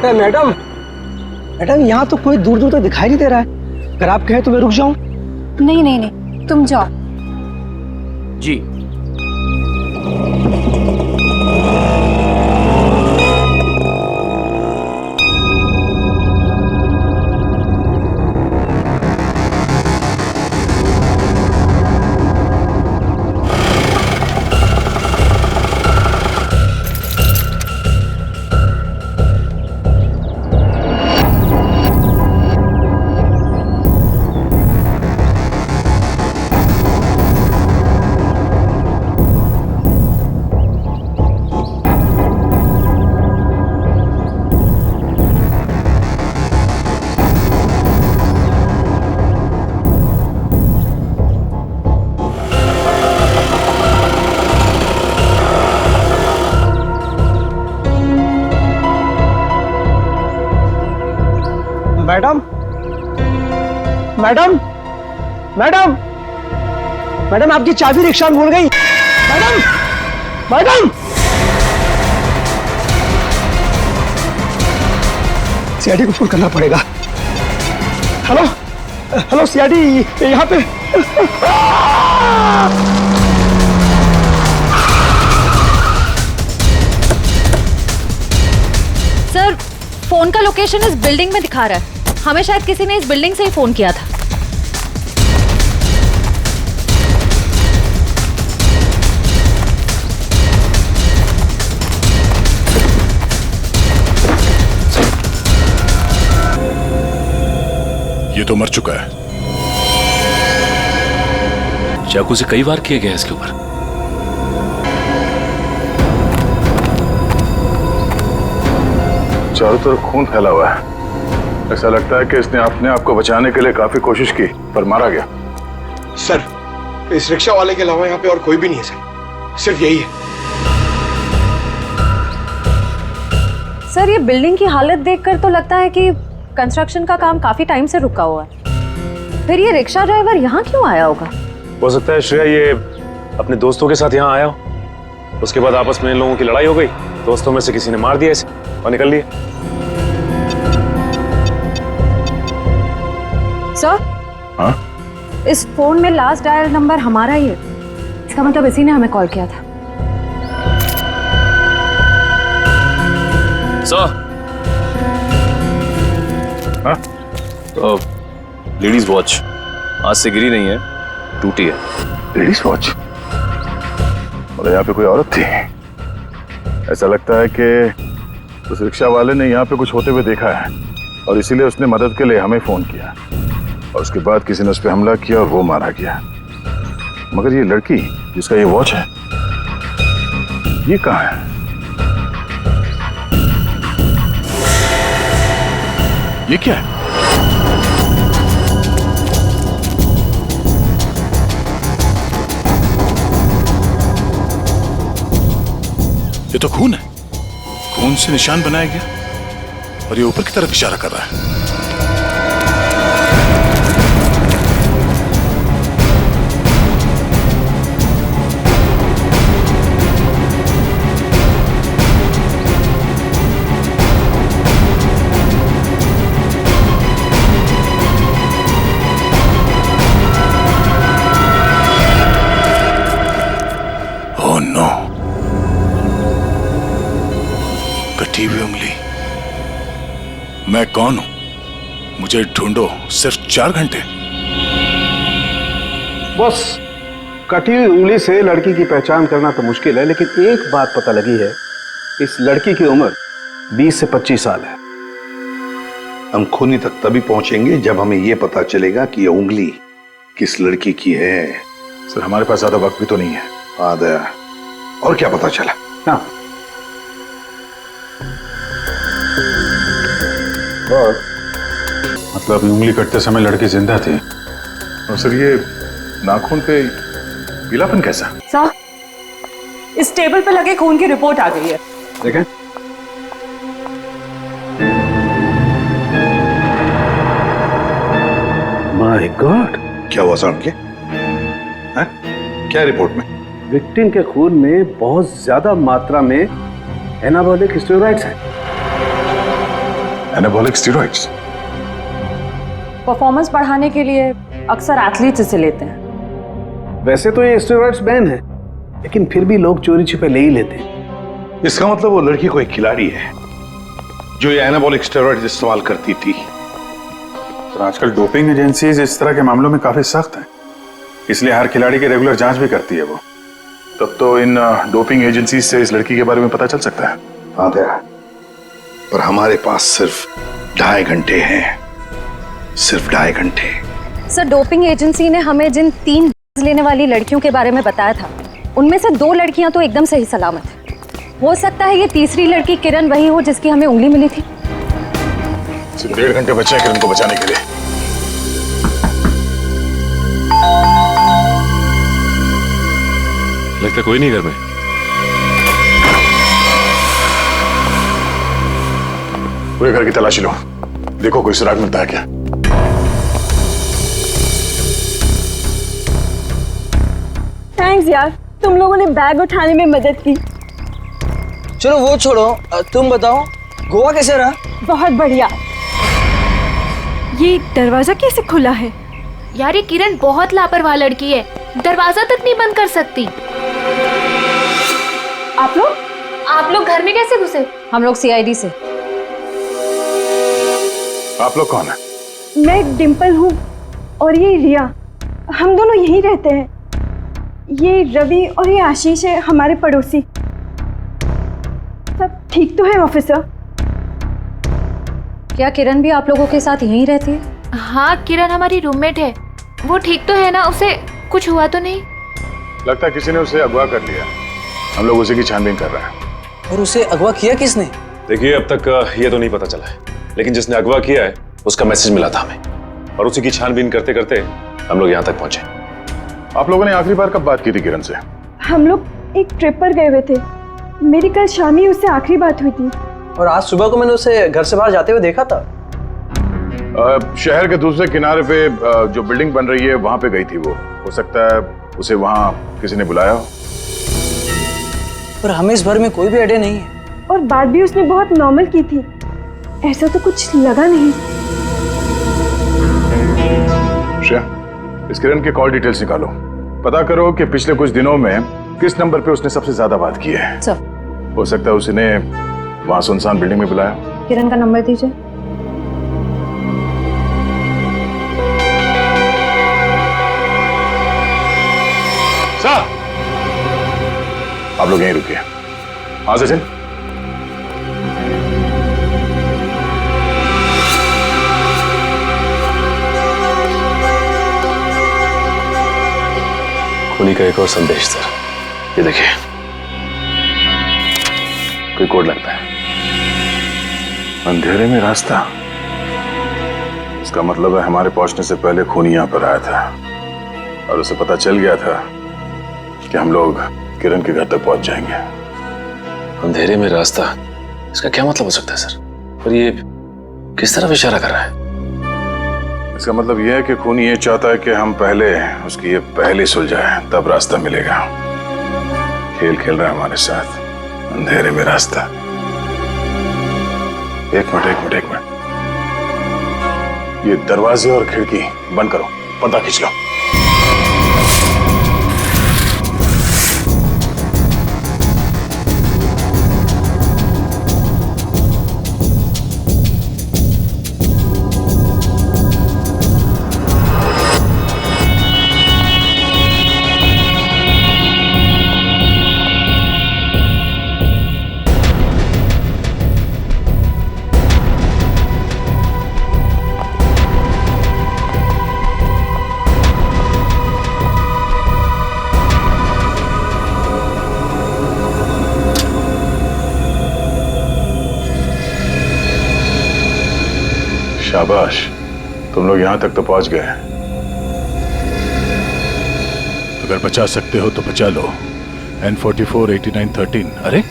अरे madam, madam यहाँ तो कोई दूर दूर तक दिखाई नहीं दे रहा है। अगर आप कहें तो मैं रुक जाऊं? नहीं नहीं नहीं, तुम जाओ। जी। मैडम, मैडम, मैडम, मैडम आपकी चाबी रिक्शा में भूल गई। Madam, madam. सीआईडी को फोन करना पड़ेगा। हेलो, हेलो सीआईडी, यहाँ पे। सर, फोन का लोकेशन इस बिल्डिंग में दिखा रहा है। हमें शायद किसी ने इस बिल्डिंग से ही फोन किया था। ये तो मर चुका है। चाकू से कई बार किया गया इसके ऊपर। चारों तरफ खून फैला हुआ है। ऐसा लगता है कि इसने अपने आप को बचाने के लिए काफी कोशिश की पर मारा गया। सर, इस रिक्शा वाले के अलावा यहाँ पे और कोई भी नहीं है सर, सिर्फ यही है। सर, ये बिल्डिंग की हालत देखकर तो लगता है कि कंस्ट्रक्शन का काम काफी टाइम से रुका हुआ है। फिर ये रिक्शा ड्राइवर यहाँ क्यों आया होगा? हो सकता है श्रेया ये अपने दोस्तों के साथ यहाँ आया हो, उसके बाद आपस में इन लोगों की लड़ाई हो गई, दोस्तों में से किसी ने मार दिया इसे और निकल लिए। सर, हाँ? इस फोन में लास्ट डायल नंबर हमारा ही है। इसका मतलब इसी ने हमें कॉल किया था। सर, हाँ? तो लेडीज वॉच आज से गिरी नहीं है, टूटी है। Ladies watch? और यहाँ पे कोई औरत थी? ऐसा लगता है कि उस रिक्शा वाले ने यहाँ पे कुछ होते हुए देखा है और इसीलिए उसने मदद के लिए हमें फोन किया और उसके बाद किसी ने उस पर हमला किया और वो मारा गया। मगर ये लड़की जिसका ये वॉच है, ये कहाँ है? ये क्या है? ये तो खून है। खून से निशान बनाया गया और ये ऊपर की तरफ इशारा कर रहा है। ओह नो, कटी हुई उंगली। मैं कौन हूं? मुझे ढूंढो सिर्फ 4 घंटे। बस कटी हुई उंगली से लड़की की पहचान करना तो मुश्किल है, लेकिन एक बात पता लगी है, इस लड़की की उम्र 20 से 25 साल है। हम खूनी तक तभी पहुंचेंगे जब हमें यह पता चलेगा कि यह उंगली किस लड़की की है। सर, हमारे पास ज्यादा वक्त भी तो नहीं है। हाँ दया, और क्या पता चला? हाँ, और मतलब उंगली कटते समय लड़की जिंदा थी। और सर, ये नाखून पे पीलापन कैसा? सर, इस टेबल पे लगे खून की रिपोर्ट आ गई है। देखें। माय गॉड, क्या हुआ साहब के? क्या रिपोर्ट में? विक्टिम के खून में बहुत ज्यादा मात्रा में एनाबॉलिक स्टेरॉइड्स हैं। Anabolic steroids. परफॉर्मेंस बढ़ाने के लिए अक्सर एथलीट्स इसे लेते हैं। वैसे तो ये स्टेरॉइड्स बैन है, लेकिन फिर भी लोग चोरी छिपे ले ही लेते हैं। इसका मतलब वो लड़की कोई खिलाड़ी है जो ये एनाबॉलिक स्टेरॉइड्स इस्तेमाल करती थी। तो आजकल डोपिंग एजेंसीज इस तरह के मामलों में काफी सख्त हैं, इसलिए हर खिलाड़ी की रेगुलर जांच भी करती है वो। तब तो इन डोपिंग एजेंसीज से इस लड़की के बारे में पता चल सकता है। हाँ दया, पर हमारे पास सिर्फ 2.5 घंटे हैं, सिर्फ 2.5 घंटे। सर, डोपिंग एजेंसी ने हमें जिन 3 लेने वाली लड़कियों के बारे में बताया था, उनमें से 2 लड़कियां तो एकदम सही सलामत है। हो सकता है ये तीसरी लड़की किरण वही हो जिसकी हमें उंगली मिली थी। सिर्फ 1.5 घंटे बचे हैं किरण को बचाने के लिए। लगता कोई नहीं घर में। पूरे घर की तलाशी लो, देखो कोई सुराग मिलता है क्या। थैंक्स यार, तुम लोगों ने बैग उठाने में मदद की। चलो वो छोड़ो, तुम बताओ गोवा कैसे रहा? बहुत बढ़िया। ये दरवाजा कैसे खुला है? यार ये किरण बहुत लापरवाह लड़की है, दरवाजा तक नहीं बंद कर सकती। आप लोग घर में कैसे घुसे? हम लोग सीआईडी से। आप लोग कौन है? मैं डिम्पल हूँ और ये रिया, हम दोनों यहीं रहते हैं। ये रवि और ये आशीष है हमारे पड़ोसी। सब ठीक तो है ऑफिसर? क्या किरण भी आप लोगों के साथ यहीं रहती है? हाँ, किरण हमारी रूममेट है। वो ठीक तो है ना? उसे कुछ हुआ तो नहीं? लगता है किसी ने उसे अगवा कर लिया, हम लोग उसी की छानबीन कर रहे हैं। और उसे अगवा किया किसने? देखिए अब तक ये तो नहीं पता चला है, लेकिन जिसने अगवा किया है उसका मैसेज मिला था हमें, और उसी की छानबीन करते करते हम लोग यहाँ तक पहुंचे। आप लोगों ने आखिरी बार कब बात की थी किरण से? हम लोग एक ट्रिप पर गए हुए थे। मेरी कल शाम ही उससे आखिरी बात हुई थी। और आज सुबह को मैंने उसे घर से बाहर जाते हुए देखा था। शहर के दूसरे किनारे पे जो बिल्डिंग बन रही है वहां पे गई थी वो। हो सकता है उसे वहां किसी ने बुलाया हो। पर हमें इस बारे में कोई भी आइडिया नहीं है। और बात भी उसने बहुत नॉर्मल की थी, ऐसा तो कुछ लगा नहीं। श्रेया, इस किरण के कॉल डिटेल्स निकालो, पता करो कि पिछले कुछ दिनों में किस नंबर पे उसने सबसे ज्यादा बात की है। सर, हो सकता है उसने वहां सुनसान बिल्डिंग में बुलाया। किरण का नंबर दीजिए। सर, आप लोग यहीं रुकिए। हाँ सचिन, खूनी का एक और संदेश सर, ये देखिए, कोई कोड लगता है। अंधेरे में रास्ता, इसका मतलब है हमारे पहुंचने से पहले खूनी यहां पर आया था और उसे पता चल गया था कि हम लोग किरण के घर तक पहुंच जाएंगे। अंधेरे में रास्ता, इसका क्या मतलब हो सकता है सर? और ये किस तरफ इशारा कर रहा है? इसका मतलब यह है कि खूनी ये चाहता है कि हम पहले उसकी ये पहले सुलझाए, तब रास्ता मिलेगा। खेल खेल रहा है हमारे साथ, अंधेरे में रास्ता। एक मिनट, ये दरवाजे और खिड़की बंद करो, पर्दा खींच लो। शाबाश, तुम लोग यहां तक तो पहुंच गए। अगर बचा सकते हो तो बचा लो। N44 8913। अरे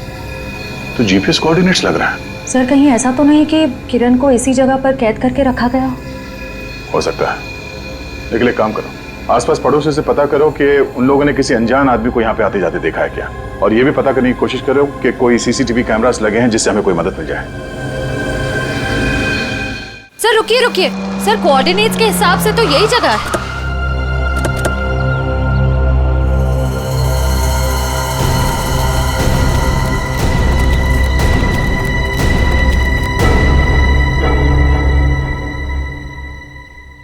तो जीपीएस कोऑर्डिनेट्स लग रहा है। सर, कहीं ऐसा तो नहीं कि किरण को इसी जगह पर कैद करके रखा गया हो सकता है, लेकिन एक काम करो, आसपास पड़ोसी से पता करो कि उन लोगों ने किसी अनजान आदमी को यहाँ पे आते जाते देखा है क्या, और ये भी पता करने की कोशिश करो कि कोई सीसीटीवी कैमरास लगे हैं जिससे हमें कोई मदद मिल जाए। सर रुकिए रुकिए, सर कोऑर्डिनेट्स के हिसाब से तो यही जगह है।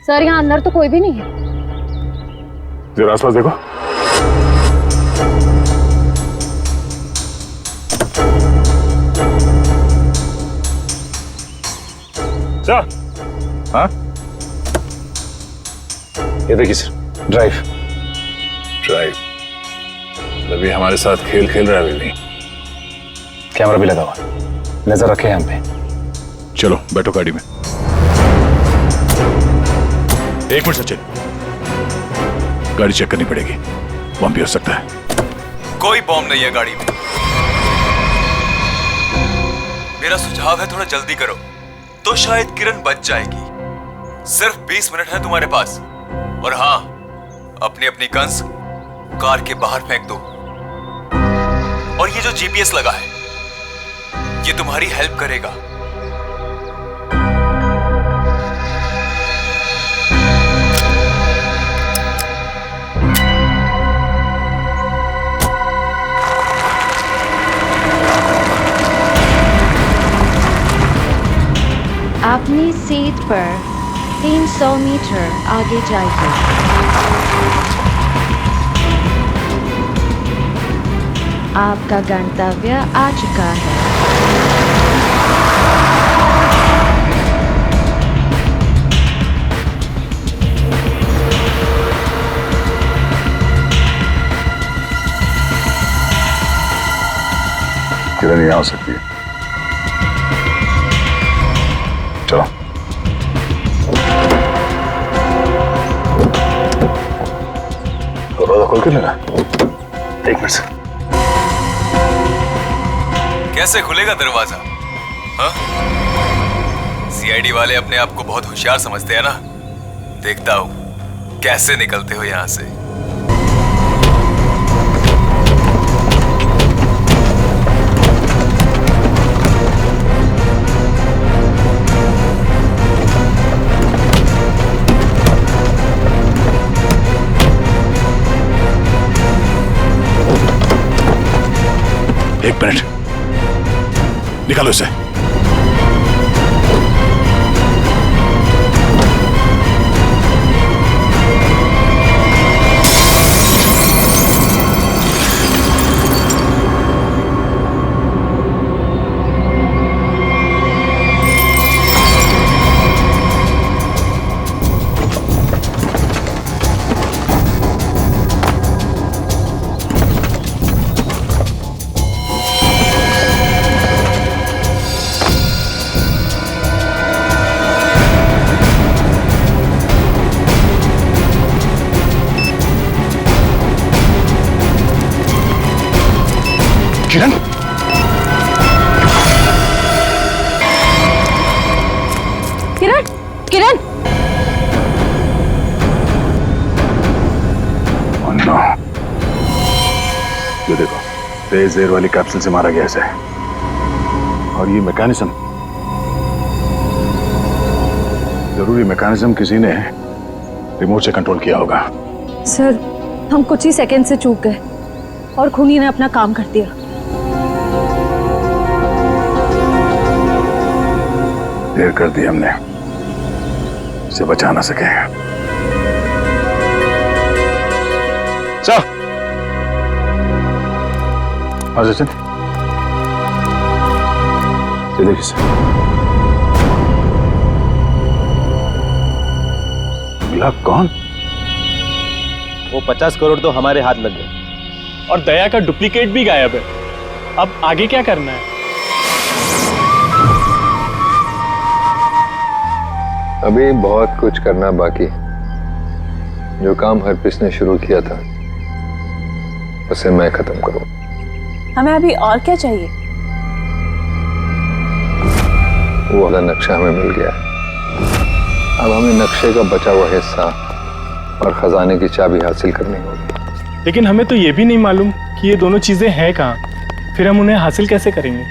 सर यहाँ अंदर तो कोई भी नहीं है। जरा आसपास देखो। सर, हाँ, ये देखिए सर, ड्राइव। अभी हमारे साथ खेल खेल रहा है अभी भी। कैमरा भी लगा हुआ, नजर रखे हैं हम पे। चलो बैठो गाड़ी में। एक मिनट सचिन, गाड़ी चेक करनी पड़ेगी, बम भी हो सकता है। कोई बॉम्ब नहीं है गाड़ी में। मेरा सुझाव है थोड़ा जल्दी करो तो शायद किरण बच जाएगी। सिर्फ 20 मिनट है तुम्हारे पास। और हाँ, अपनी अपनी गन्स कार के बाहर फेंक दो। और ये जो जीपीएस लगा है, ये तुम्हारी हेल्प करेगा। अपनी सीट पर 300 मीटर आगे जाइए। आपका गंतव्य आ चुका है। किरण यहाँ हो सकती है। चलो। दरवाजा खोल के लेना। एक मिनट सर। कैसे खुलेगा दरवाजा? हाँ? सीआईडी वाले अपने आप को बहुत होशियार समझते हैं ना। देखता हूं कैसे निकलते हो यहां से। एक मिनट, निकालो इसे। किरण, किरण, किरण! Oh no. ये देखो, तेज एयर वाली कैप्सूल से मारा गया इसे। और ये मैकेनिज्म, जरूरी मैकेनिज्म किसी ने रिमोट से कंट्रोल किया होगा। सर, हम कुछ ही सेकंड से चूक गए और खूनी ने अपना काम कर दिया। देर कर दी हमने, इसे बचा ना सके। सर, हाँ सचिन, ये देखिए सर, मिला कौन? वो 50 करोड़ तो हमारे हाथ लग गए और दया का डुप्लीकेट भी गायब है। अब आगे क्या करना है? अभी बहुत कुछ करना बाकी। जो काम हरप्रीत ने शुरू किया था उसे मैं खत्म करूं। हमें अभी और क्या चाहिए? वो वाला नक्शा हमें मिल गया है। अब हमें नक्शे का बचा हुआ हिस्सा और खजाने की चाबी हासिल करनी होगी। लेकिन हमें तो ये भी नहीं मालूम कि ये दोनों चीजें हैं कहाँ। फिर हम उन्हें हासिल कैसे करेंगे?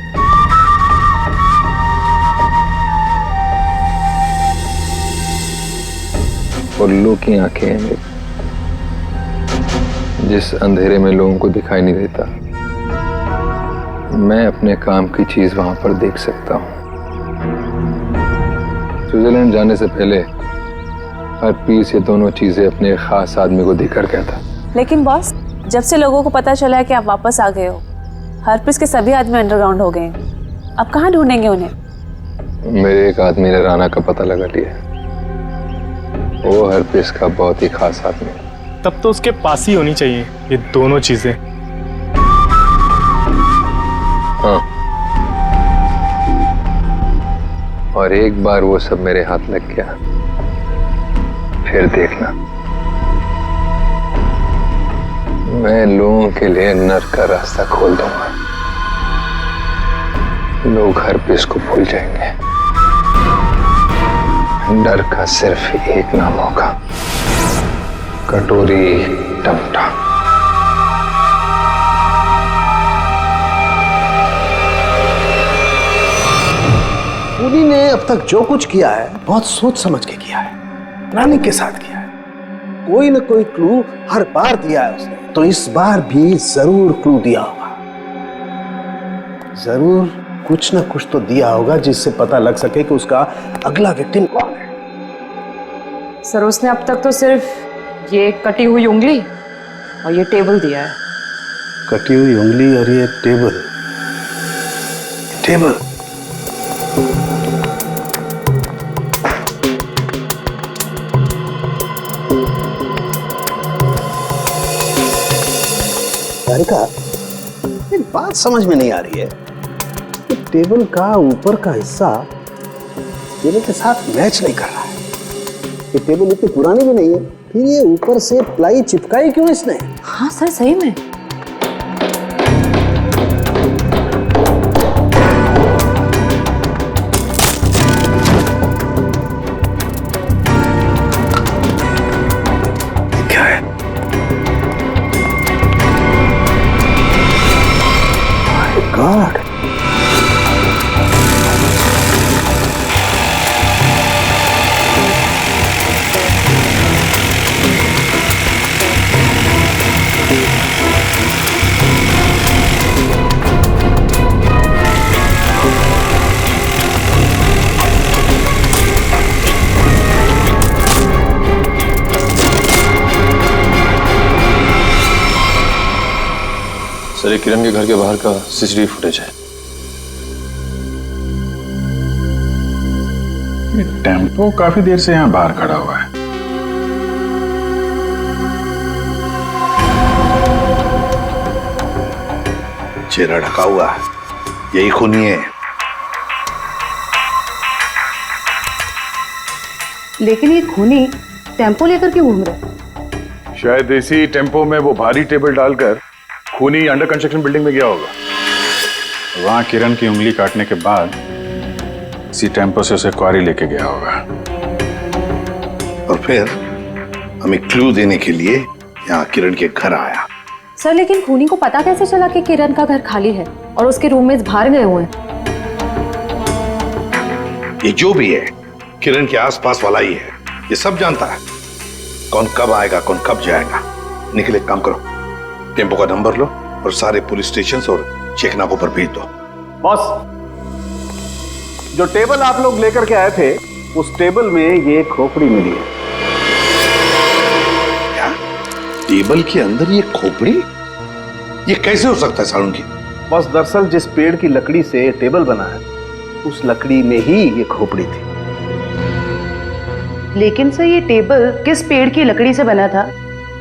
उल्लू की आंखें हैं मेरी, जिस अंधेरे में लोगों को दिखाई नहीं देता, मैं अपने काम की चीज वहां पर देख सकता हूं। स्विट्जरलैंड जाने से पहले हर पीस ये दोनों चीजें अपने खास आदमी को देकर गया था। लेकिन बॉस, जब से लोगों को पता चला है कि आप वापस आ गए हो, हरप्रीत के सभी आदमी अंडरग्राउंड हो गए हैं। अब कहाँ ढूंढेंगे उन्हें? मेरे एक आदमी ने राना का पता लगा लिया। वो हरप्रीत का बहुत ही खास आदमी है। तब तो उसके पास ही होनी चाहिए ये दोनों चीजें। हाँ, और एक बार वो सब मेरे हाथ लग गया, फिर देखना, मैं लोगों के लिए नर्क का रास्ता खोल दूंगा। लोग हरप्रीत को भूल जाएंगे। डर का सिर्फ एक नाम होगा, कटोरी टमटा। खूनी ने अब तक जो कुछ किया है बहुत सोच समझ के किया है, रानी के साथ किया है। कोई न कोई क्लू हर बार दिया है उसने, तो इस बार भी जरूर क्लू दिया होगा। जरूर कुछ न कुछ तो दिया होगा जिससे पता लग सके कि उसका अगला विक्टिम कौन है। सर, उसने अब तक तो सिर्फ ये कटी हुई उंगली और ये टेबल दिया है। कटी हुई उंगली और ये टेबल। टेबल का एक बात समझ में नहीं आ रही है कि टेबल का ऊपर का हिस्सा टेबल के साथ मैच नहीं कर रहा है। ये टेबल इतनी पुरानी भी नहीं है, फिर ये ऊपर से प्लाई चिपकाई क्यों इसने? हाँ सर, सही में। क्या है? God. सर, ये किरण के घर के बाहर का सीसीटीवी फुटेज है। ये टेम्पो काफी देर से यहाँ बाहर खड़ा हुआ है। चेहरा ढका हुआ है, यही खूनी है। लेकिन ये खूनी टेम्पो लेकर क्यों घूम रहा है? शायद इसी टेम्पो में वो भारी टेबल डालकर खूनी अंडर कंस्ट्रक्शन बिल्डिंग में गया होगा। वहां किरण की उंगली काटने के बाद इसी टेम्पो से उसे क्वारी लेके गया होगा। और फिर हमें क्लू देने के लिए यहाँ किरण के घर आया। सर, लेकिन खूनी को पता कैसे चला कि किरण का घर खाली है और उसके रूममेट्स बाहर गए हुए हैं? ये जो भी है किरण के आसपास वाला ही है, ये सब जानता है कौन कब आएगा, कौन कब जाएगा। निकले, काम करो, टेम्पो का नंबर लो और सारे पुलिस स्टेशन और चेकनाकों पर भेज दो। बॉस, जो टेबल आप लोग लेकर के आए थे, उस टेबल में ये खोपड़ी मिली है। क्या? टेबल के अंदर ये खोपड़ी? ये कैसे हो सकता है सालुंकी? बॉस, दरअसल जिस पेड़ की लकड़ी से टेबल बना है, उस लकड़ी में ही ये खोपड़ी थी। लेकिन सर, ये टेबल किस पेड़ की लकड़ी से बना था,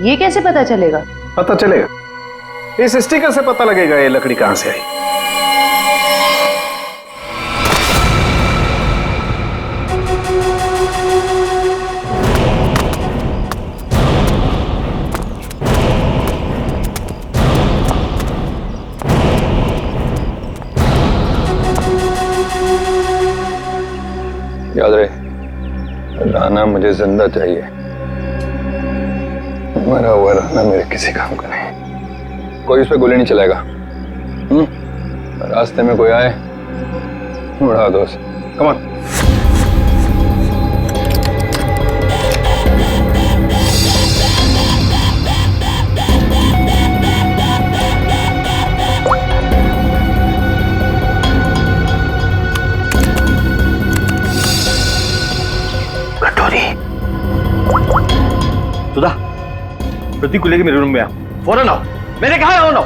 ये कैसे पता चलेगा? पता चलेगा, इस स्टिकर से पता लगेगा ये लकड़ी कहां से आई। याद रहे, राना मुझे जिंदा चाहिए। मरा हुआ राना मेरे किसी काम का नहीं। कोई उस पर गोली नहीं चलाएगा। रास्ते में कोई आए, उड़ा दो उसे। Come on. सुधा, प्रतीक को लेके मेरे रूम में आओ, फौरन आओ। मैंने कहा आओ ना।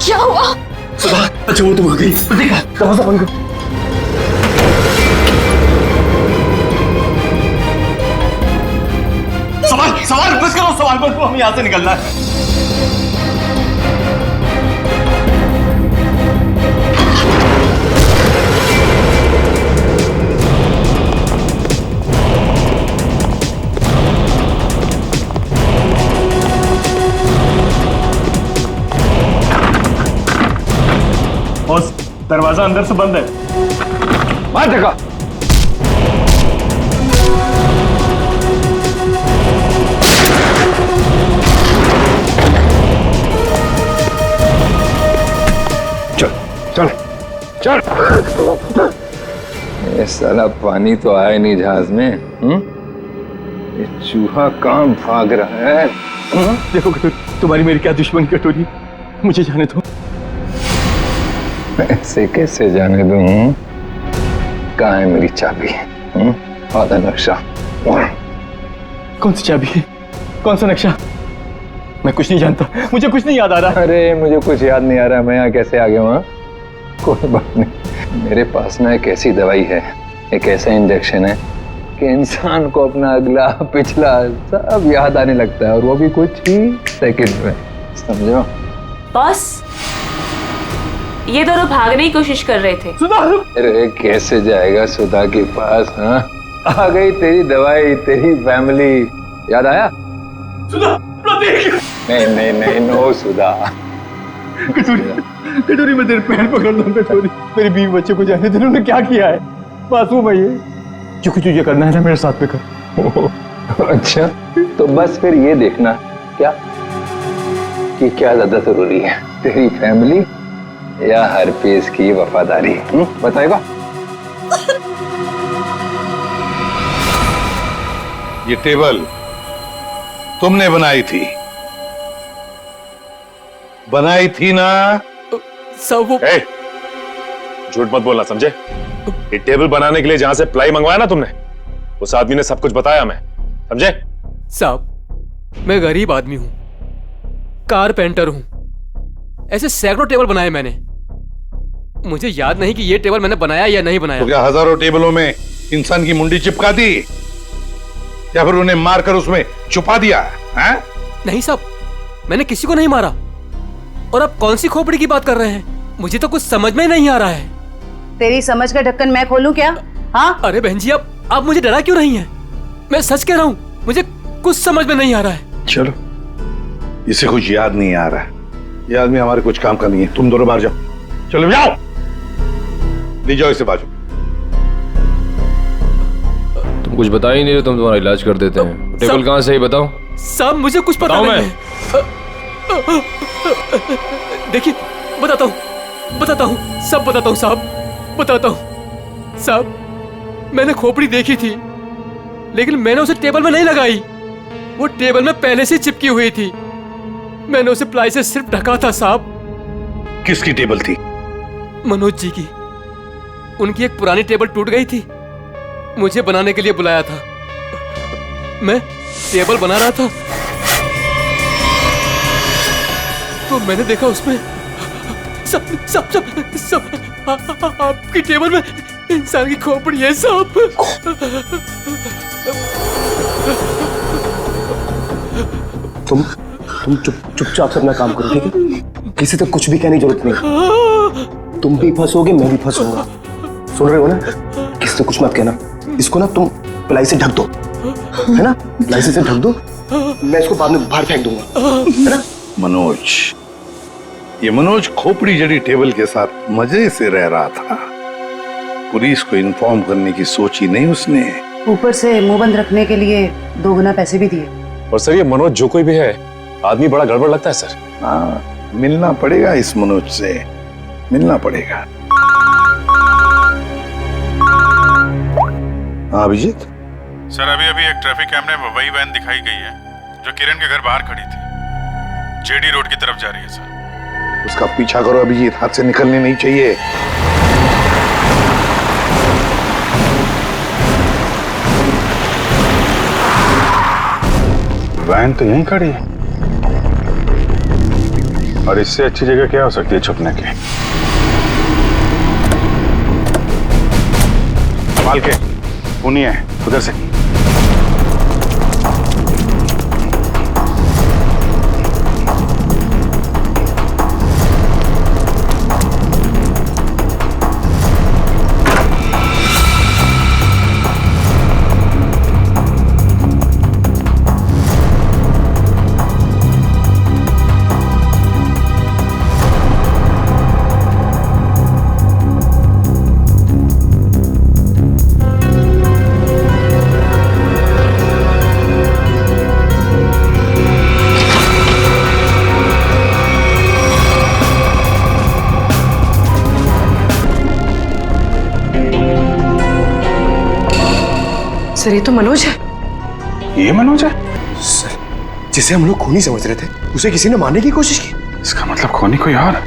क्या हुआ? सुधा, अच्छा वो तुम आ गई। प्रतीक, दरवाजा बंद करो। सवाल बस करो, सवाल बस करो, हमें यहाँ से निकलना है। बॉस, दरवाजा अंदर से बंद है। मार धक्का। चल चल। ये साला पानी तो आया नहीं जहाज में। ये चूहा कहाँ भाग रहा है? देखो कटोरी, तुम्हारी मेरी क्या दुश्मन कटोरी, मुझे जाने दो। ऐसे कैसे जाने दूं? कहाँ है मेरी चाबी? आधा नक्शा। कौन सी चाबी है? कौन सा नक्शा? मैं कुछ नहीं जानता, मुझे कुछ नहीं याद आ रहा। अरे मुझे कुछ याद नहीं आ रहा, मैं यहाँ कैसे आ गया हूँ? कोई बात नहीं, मेरे पास ना एक ऐसी दवाई है, एक ऐसा इंजेक्शन है कि इंसान को अपना अगला पिछला सब याद आने लगता है, और वो भी कुछ ही सेकंड में, समझो? बॉस, ये दोनों भागने की कोशिश कर रहे थे। सुधा! अरे कैसे जाएगा सुधा के पास? हाँ, आ गई तेरी दवाई, तेरी फैमिली, याद आया? सुधा, प्रतीक! नहीं नहीं नहीं, नो सुधा। कटोरी मैं तेरे पैर पकड़ लूं कटोरी, मेरी बीवी बच्चे को जाने दे। उन्होंने क्या किया है? मासूम है ये। जो कुछ तुझे करना है ना मेरे साथ में कर। अच्छा, तो बस फिर ये देखना क्या कि क्या ज्यादा जरूरी है, तेरी फैमिली या हरपीस की वफादारी? बताएगा? ये टेबल तुमने बनाई थी ना? सब वो झूठ मत बोलना, समझे? ये टेबल बनाने के लिए जहां से प्लाई मंगवाया ना तुमने, उस आदमी ने सब कुछ बताया, मैं समझे? साहब, मैं गरीब आदमी हूं, कारपेंटर हूं, ऐसे सैकड़ों टेबल बनाए मैंने। मुझे याद नहीं कि ये टेबल मैंने बनाया या नहीं बनाया। तो क्या हजारों टेबलों में इंसान की मुंडी चिपका दी, या फिर उन्हें मारकर उसमें छुपा दिया है? नहीं साहब, मैंने किसी को नहीं मारा। और आप कौन सी खोपड़ी की बात कर रहे हैं? मुझे तो कुछ समझ में नहीं आ रहा है। तेरी समझ का ढक्कन मैं खोलूं क्या? हाँ? अरे बहन जी, आप मुझे डरा क्यों रही हैं? मैं सच कह रहा हूँ, मुझे कुछ समझ में नहीं आ रहा है। चलो, इसे कुछ याद नहीं आ रहा है, ये आदमी हमारे कुछ काम का नहीं है। तुम दोनों बाहर जाओ, चलो जाओ, ले जाओ इसे बाजू। तुम कुछ बता ही नहीं रहे, तुम तुम्हारा इलाज कर देते हैं। टेबल कहाँ से ही बताओ। साहब मुझे कुछ पता नहीं है। देखिए, बताता हूँ, सब बताता हूँ साहब, बताता हूँ साहब। मैंने खोपड़ी देखी थी, लेकिन मैंने उसे टेबल में नहीं लगाई। वो टेबल में पहले से चिपकी हुई थी। मैंने उसे प्लाई से सिर्फ ढका था साहब। किसकी टेबल थी? मनोज जी की। उनकी एक पुरानी टेबल टूट गई थी, मुझे बनाने के लिए बुलाया था। मैं टेबल बना रहा था तो मैंने देखा उसमें सब आपकी टेबल में इंसान की खोपड़ी है साहब। तुम चुपचाप से अपना काम करो, ठीक है? किसी तक कुछ भी कहने की जरूरत नहीं। तुम भी फंसोगे, मैं भी फंसूंगा। सुन रहे हो ना? किसी से कुछ मत कहना। इसको ना तुम प्लाई से ढक दो, है ना? प्लाई से ढक दो, मैं इसको बाद में बाहर फेंक दूंगा, है ना? ये मनोज खोपड़ी जड़ी टेबल के साथ मजे से रह रहा था। पुलिस को इन्फॉर्म करने की सोची नहीं उसने। ऊपर से मुंह बंद रखने के लिए 2 गुना पैसे भी दिए। और सर, ये मनोज जो कोई भी है, आदमी बड़ा गड़बड़ लगता है सर। हाँ, मिलना पड़ेगा इस मनोज से, मिलना पड़ेगा। हाँ अभिजीत सर, अभी एक ट्रैफिक कैमरे में वही वैन दिखाई गई है जो किरण के घर बाहर खड़ी थी। जेडी रोड की तरफ जा रही है सर। उसका पीछा करो अभिजीत, हाथ से निकलनी नहीं चाहिए। वैन तो यहीं खड़ी है और इससे अच्छी जगह क्या हो सकती है छुपने की। संभाल के, पुनी है उधर से। सर ये तो मनोज है। ये मनोज है? सर जिसे हम लोग खूनी समझ रहे थे उसे किसी ने मारने की कोशिश की। इसका मतलब खूनी कोई और है।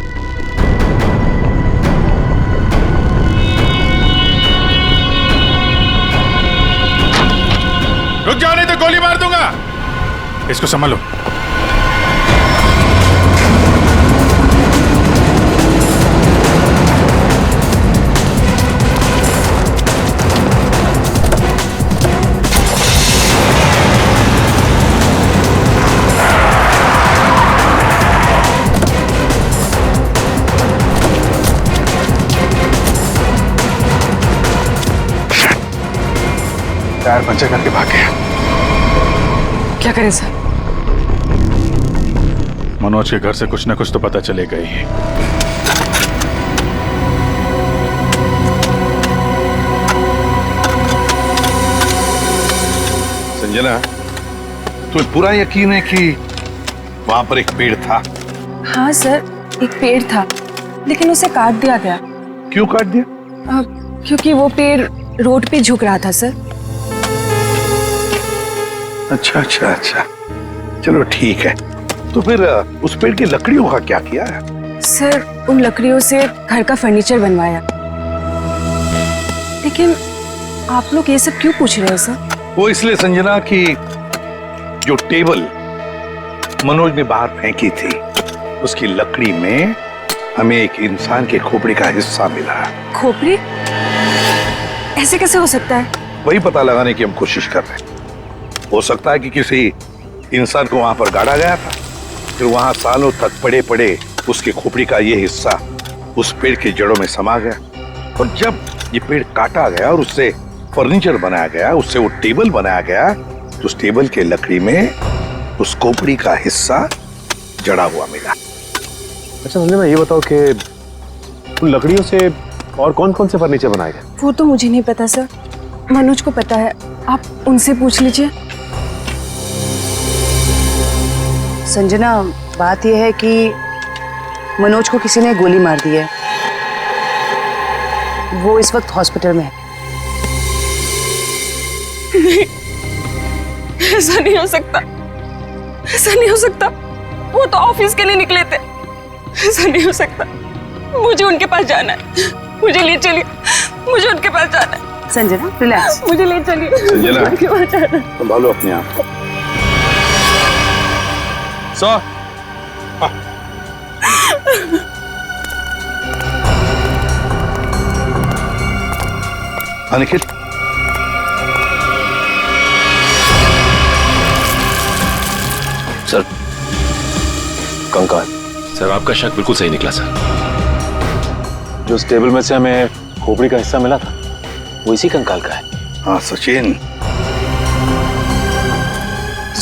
रुक जाओ नहीं तो गोली मार दूंगा। इसको संभालो। टायर पंचर करके भाग गया। क्या करें सर? मनोज के घर से कुछ ना कुछ तो पता चलेगा ही। संजना, तुम्हें पूरा यकीन है कि वहां पर एक पेड़ था? हाँ सर, एक पेड़ था लेकिन उसे काट दिया गया। क्यों काट दिया? क्योंकि वो पेड़ रोड पे झुक रहा था सर। अच्छा अच्छा अच्छा, चलो ठीक है। तो फिर उस पेड़ की लकड़ियों का क्या किया है? सर उन लकड़ियों से घर का फर्नीचर बनवाया। लेकिन आप लोग ये सब क्यों पूछ रहे हैं सर? वो इसलिए संजना कि जो टेबल मनोज ने बाहर फेंकी थी उसकी लकड़ी में हमें एक इंसान के खोपड़ी का हिस्सा मिला। खोपड़ी? ऐसे कैसे हो सकता है? वही पता लगाने की हम कोशिश कर रहे हैं। हो सकता है कि किसी इंसान को वहां पर गाड़ा गया था, फिर वहां सालों तक पड़े पड़े उसके खोपड़ी का ये हिस्सा उस पेड़ की जड़ों में समा गया और जब ये पेड़ काटा गया और उससे फर्नीचर बनाया गया, उससे वो टेबल बनाया गया, तो उस टेबल के लकड़ी में उस खोपड़ी का हिस्सा जड़ा हुआ मिला। अच्छा संजय, ये बताओ कि उन लकड़ियों से और कौन कौन से फर्नीचर बनाए गए? वो तो मुझे नहीं पता सर, मनोज को पता है, आप उनसे पूछ लीजिए। संजना, बात यह है कि मनोज को किसी ने गोली मार दी है। वो इस वक्त हॉस्पिटल में है। नहीं, ऐसा नहीं हो सकता, ऐसा नहीं हो सकता। वो तो ऑफिस के लिए निकले थे। ऐसा नहीं हो सकता। मुझे उनके पास जाना है, मुझे ले चलिए, मुझे उनके पास जाना है। संजना रिलैक्स, मुझे ले चलिए, संजना उनके पास जाना है। संभालो अपने आप को। सर, निखिल, सर कंकाल। सर आपका शक बिल्कुल सही निकला सर। जो उस टेबल में से हमें खोपड़ी का हिस्सा मिला था वो इसी कंकाल का है। हाँ सचिन,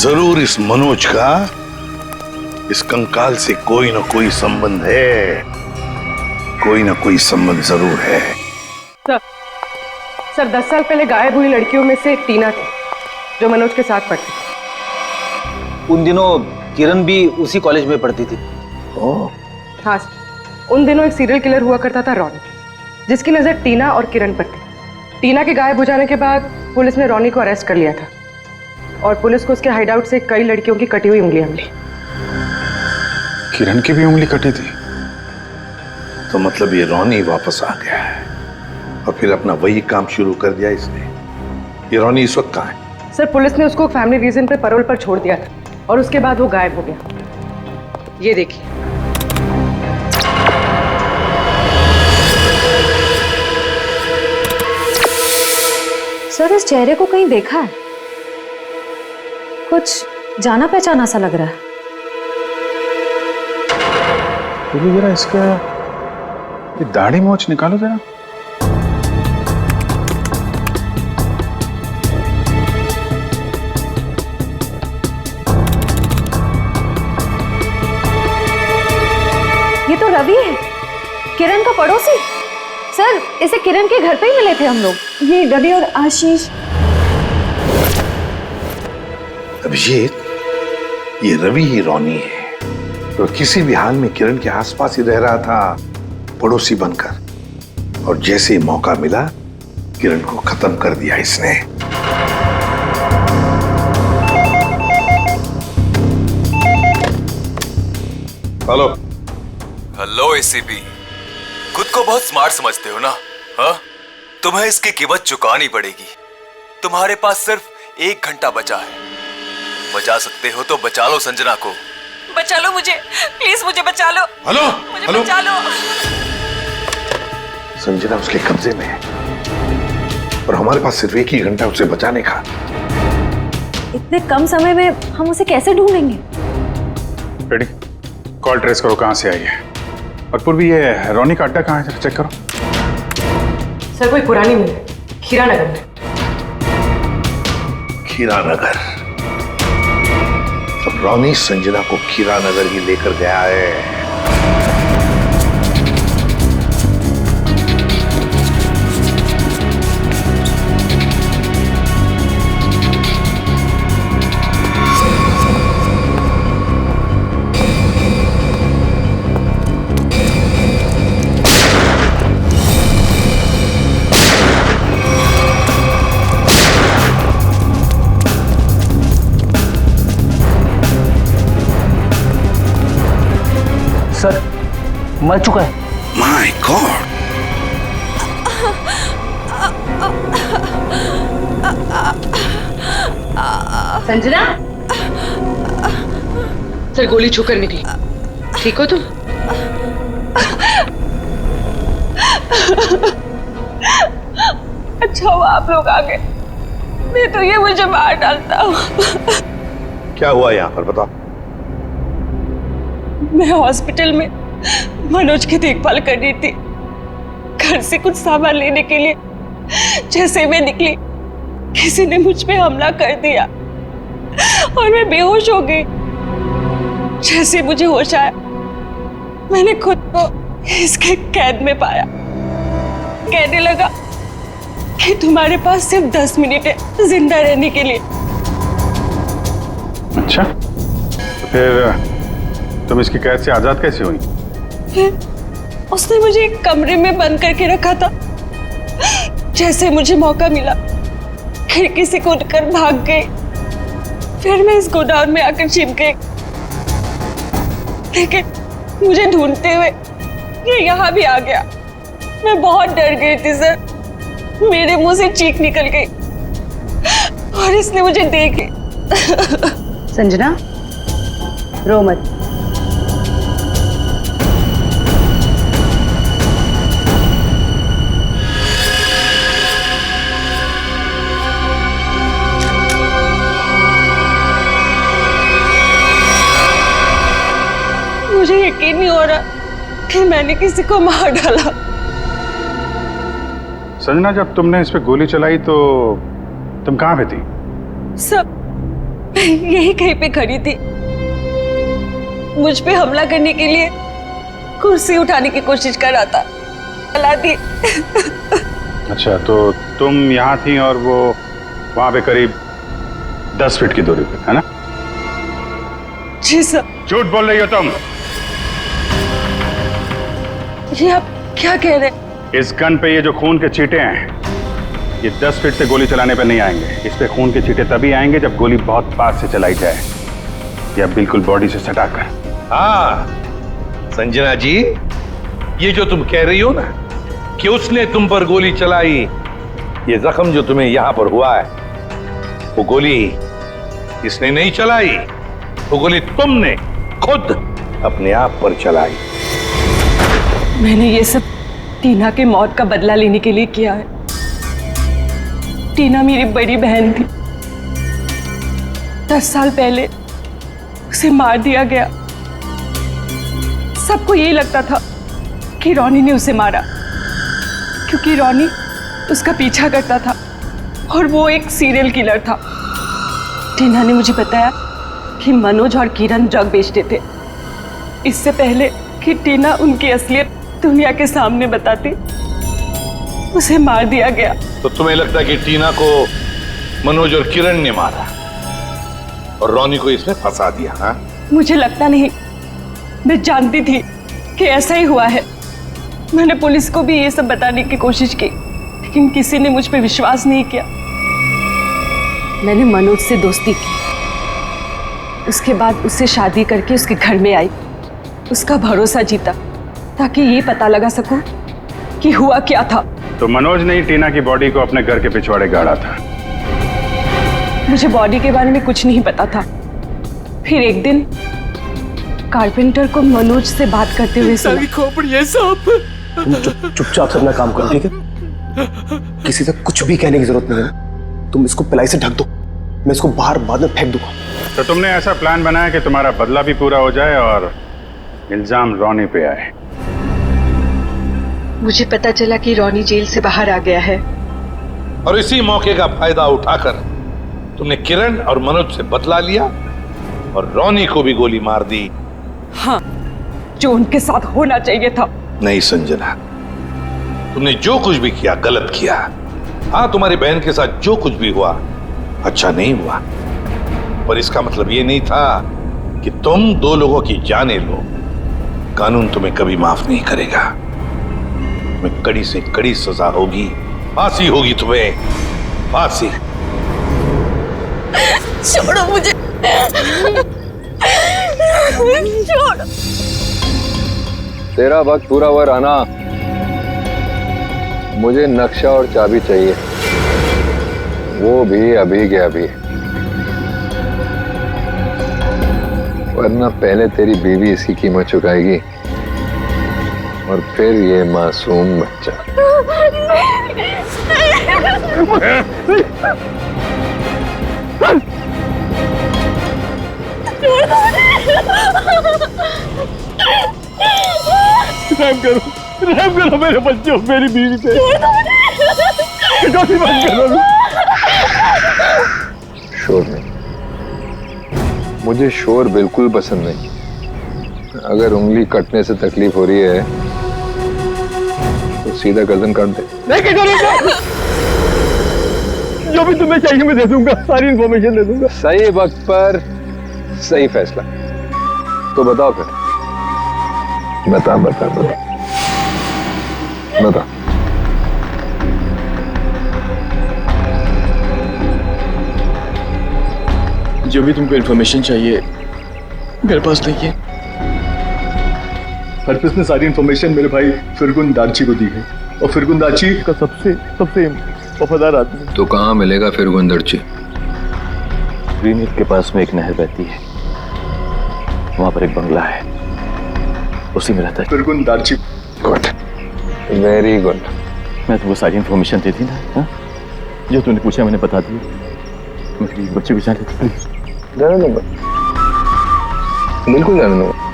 जरूर इस मनोज का इस कंकाल से कोई ना कोई संबंध है, कोई ना कोई संबंध जरूर है। सर 10 साल पहले गायब हुई लड़कियों में से टीना थी जो मनोज के साथ पढ़ती थी। उन दिनों किरण भी उसी कॉलेज में पढ़ती थी। हाँ सर, उन दिनों एक सीरियल किलर हुआ करता था रॉनी, जिसकी नजर टीना और किरण पर थी। टीना के गायब हो जाने के बाद पुलिस ने रॉनी को अरेस्ट कर लिया था और पुलिस को उसके हाइडआउट से कई लड़कियों की कटी हुई उंगलियां मिली। किरण की भी उंगली कटी थी? तो मतलब ये रॉनी वापस आ गया है और फिर अपना वही काम शुरू कर दिया इसने। ये रॉनी इस वक्त कहाँ है? सर पुलिस ने उसको फैमिली रीजन पे पैरोल पर छोड़ दिया था, और उसके बाद वो गायब हो गया। ये देखिए। सर इस चेहरे को कहीं देखा है, कुछ जाना पहचाना सा लग रहा है। तो जरा इसका ये दाढ़ी मोछ निकालो जरा। ये तो रवि है, किरण का पड़ोसी। सर इसे किरण के घर पे ही मिले थे हम लोग। ये रवि और आशीष। अभिजीत, ये रवि ही रोनी है, तो किसी भी हाल में किरण के आसपास ही रह रहा था, पड़ोसी बनकर। और जैसे ही मौका मिला, किरण को खत्म कर दिया इसने। हेलो हेलो एसीपी, खुद को बहुत स्मार्ट समझते हो ना? हाँ, तुम्हें इसकी कीमत चुकानी पड़ेगी। तुम्हारे पास सिर्फ 1 घंटा बचा है। बचा सकते हो तो बचा लो संजना को। बचा लो मुझे, प्लीज मुझे बचा लो। हेलो मुझे हेलो, बचा लो। संजना उसके कब्जे में है और हमारे पास सिर्फ 1 ही घंटा उसे बचाने का। इतने कम समय में हम उसे कैसे ढूंढेंगे? रेडी, कॉल ट्रेस करो कहां से आई है। और पूर्वी ये रोनी का अड्डा कहां है, जरा चेक करो। सर कोई पुरानी मिल है, खीरा नगर में। खीरा नगर? अब रोनी संजना को खीरा नगर ही लेकर गया है। सर मर चुका है। My God! संजना, सर गोली छूकर निकली। ठीक हो तुम? अच्छा हुआ आप लोग आ गए, नहीं तो ये मुझे मार डालता। क्या हुआ यहाँ पर, बताओ। मैं हॉस्पिटल में मनोज की देखभाल कर रही थी। घर से कुछ सामान लेने के लिए जैसे मैं निकली, किसी ने मुझ पे हमला कर दिया और मैं बेहोश हो गई। जैसे मुझे होश आया, मैंने खुद को इसके कैद में पाया। कहने लगा कि तुम्हारे पास सिर्फ 10 मिनट है जिंदा रहने के लिए। अच्छा, तो फिर तुम इसकी कैद से आजाद कैसे हुई? फिर उसने मुझे एक कमरे में बंद करके रखा था। जैसे मुझे मौका मिला, खिड़की से कूदकर भाग गई। फिर मैं इस गोडाउन में आकर छिप गई, लेकिन मुझे ढूंढते हुए ये यहाँ भी आ गया। मैं बहुत डर गई थी सर, मेरे मुंह से चीख निकल गई और इसने मुझे देखी। संजना, रो मत। मुझे यकीन नहीं हो रहा कि मैंने किसी को मार डाला। संजना, जब तुमने इस पे गोली चलाई तो तुम कहाँ पे थी? सब यही कहीं पे खड़ी थी। मुझ पे हमला करने के लिए कुर्सी उठाने की कोशिश कर रहा था, चला दी। अच्छा, तो तुम यहाँ थी और वो वहां पे करीब 10 फीट की दूरी पे, है ना? जी सर। झूठ बोल रही हो तुम। ये आप क्या कह रहे हैं? इस गन पे ये जो खून के छींटे हैं, ये 10 फीट से गोली चलाने पे नहीं आएंगे। इस पे खून के छींटे तभी आएंगे जब गोली बहुत पास से चलाई जाए, या बिल्कुल बॉडी से सटाकर। हाँ संजना जी, ये जो तुम कह रही हो ना कि उसने तुम पर गोली चलाई, ये जख्म जो तुम्हें यहां पर हुआ है, वो गोली इसने नहीं चलाई, वो गोली तुमने खुद अपने आप पर चलाई। मैंने ये सब टीना के मौत का बदला लेने के लिए किया है। टीना मेरी बड़ी बहन थी। 10 साल पहले उसे मार दिया गया। सबको यही लगता था कि रॉनी ने उसे मारा, क्योंकि रॉनी उसका पीछा करता था और वो एक सीरियल किलर था। टीना ने मुझे बताया कि मनोज और किरण ड्रग बेचते थे। इससे पहले कि टीना उनकी असलियत दुनिया के सामने बताती, उसे मार दिया गया। तो तुम्हें लगता है कि टीना को मनोज और किरण ने मारा और रॉनी को इसमें फंसा दिया? हाँ, मुझे लगता नहीं, मैं जानती थी कि ऐसा ही हुआ है। मैंने पुलिस को भी ये सब बताने की कोशिश की, लेकिन किसी ने मुझ पर विश्वास नहीं किया। मैंने मनोज से दोस्ती की, उसके बाद उससे शादी करके उसके घर में आई, उसका भरोसा जीता ताकि ये पता लगा सकूं कि हुआ क्या था। तो मनोज ने ही टीना की बॉडी को अपने घर के पिछवाड़े गाड़ा था। मुझे बॉडी के बारे में कुछ नहीं पता था। फिर एक दिन कारपेंटर को मनोज से बात करते हुए सुना। खोपड़ी है साहब। तुम चुपचाप से अपना काम करो, ठीक है? किसी से कुछ भी कहने की जरूरत नहीं है। तुम इसको पिलाई से ढक दो, मैं इसको बाहर बाद में फेंक दूंगा। तो तुमने ऐसा प्लान बनाया कि तुम्हारा बदला भी पूरा हो जाए और इल्जाम रॉनी पे आए। मुझे पता चला कि रॉनी जेल से बाहर आ गया है, और इसी मौके का फायदा उठाकर तुमने किरण और मनोज से बदला लिया और रॉनी को भी गोली मार दी। हाँ, जो उनके साथ होना चाहिए था। नहीं संजना, तुमने जो कुछ भी किया गलत किया। हाँ, तुम्हारी बहन के साथ जो कुछ भी हुआ अच्छा नहीं हुआ, पर इसका मतलब ये नहीं था कि तुम 2 लोगों की जानें लो। कानून तुम्हें कभी माफ नहीं करेगा। तुम्हें कड़ी से कड़ी सजा होगी, फांसी होगी तुम्हें, फांसी। छोड़ो मुझे, छोड़ो। तेरा वक्त पूरा हुआ राना, मुझे नक्शा और चाबी चाहिए, वो भी अभी के अभी, वरना पहले तेरी बीवी इसकी कीमत चुकाएगी और फिर ये मासूम बच्चा। रहम करो मेरे बच्चों, मेरी बीवी पे। शोर नहीं, मुझे शोर बिल्कुल पसंद नहीं। अगर उंगली कटने से तकलीफ हो रही है तो सीधा गर्दन काट दे। नहीं करूंगा, जो भी तुम्हें चाहिए मैं दे दूंगा, सारी इंफॉर्मेशन दे दूंगा। सही वक्त पर सही फैसला। तो बताओ फिर, बता बता बता बता। जो भी तुमको इंफॉर्मेशन चाहिए मेरे पास नहीं है। हरपिस ने सारी इंफॉर्मेशन मेरे भाई फिरगुन दार्ची को दी है, और फिरगुन दार्ची का सबसे वफादार आदमी। तो कहाँ मिलेगा फिरगुन दार्ची? ग्रीन हिल के पास में एक नहर बहती है, वहां पर एक बंगला है, उसी में रहता है फिरगुन दार्ची। Good, very good. मैं तुमको सारी इंफॉर्मेशन दी थी ना, हा? जो तूने पूछा मैंने बता दी। मेरे बच्चे भी जाने दो, जाने दूंगा, बिल्कुल जाने दूंगा,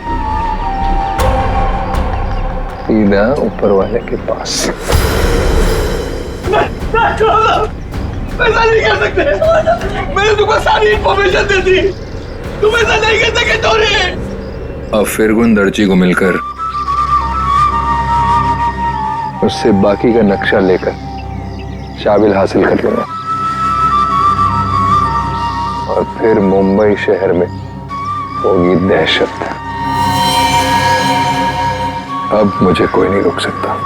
सीधा ऊपर वाले के पास। ऐसा नहीं कर सकते, मैंने तुमको सारी इंफॉर्मेशन दे दी, तुम ऐसा नहीं कर सके तोरे। अब फिरगुन दर्जी को मिलकर उससे बाकी का नक्शा लेकर शाबिल हासिल कर लूंगा, और फिर मुंबई शहर में होगी दहशत। अब मुझे कोई नहीं रोक सकता।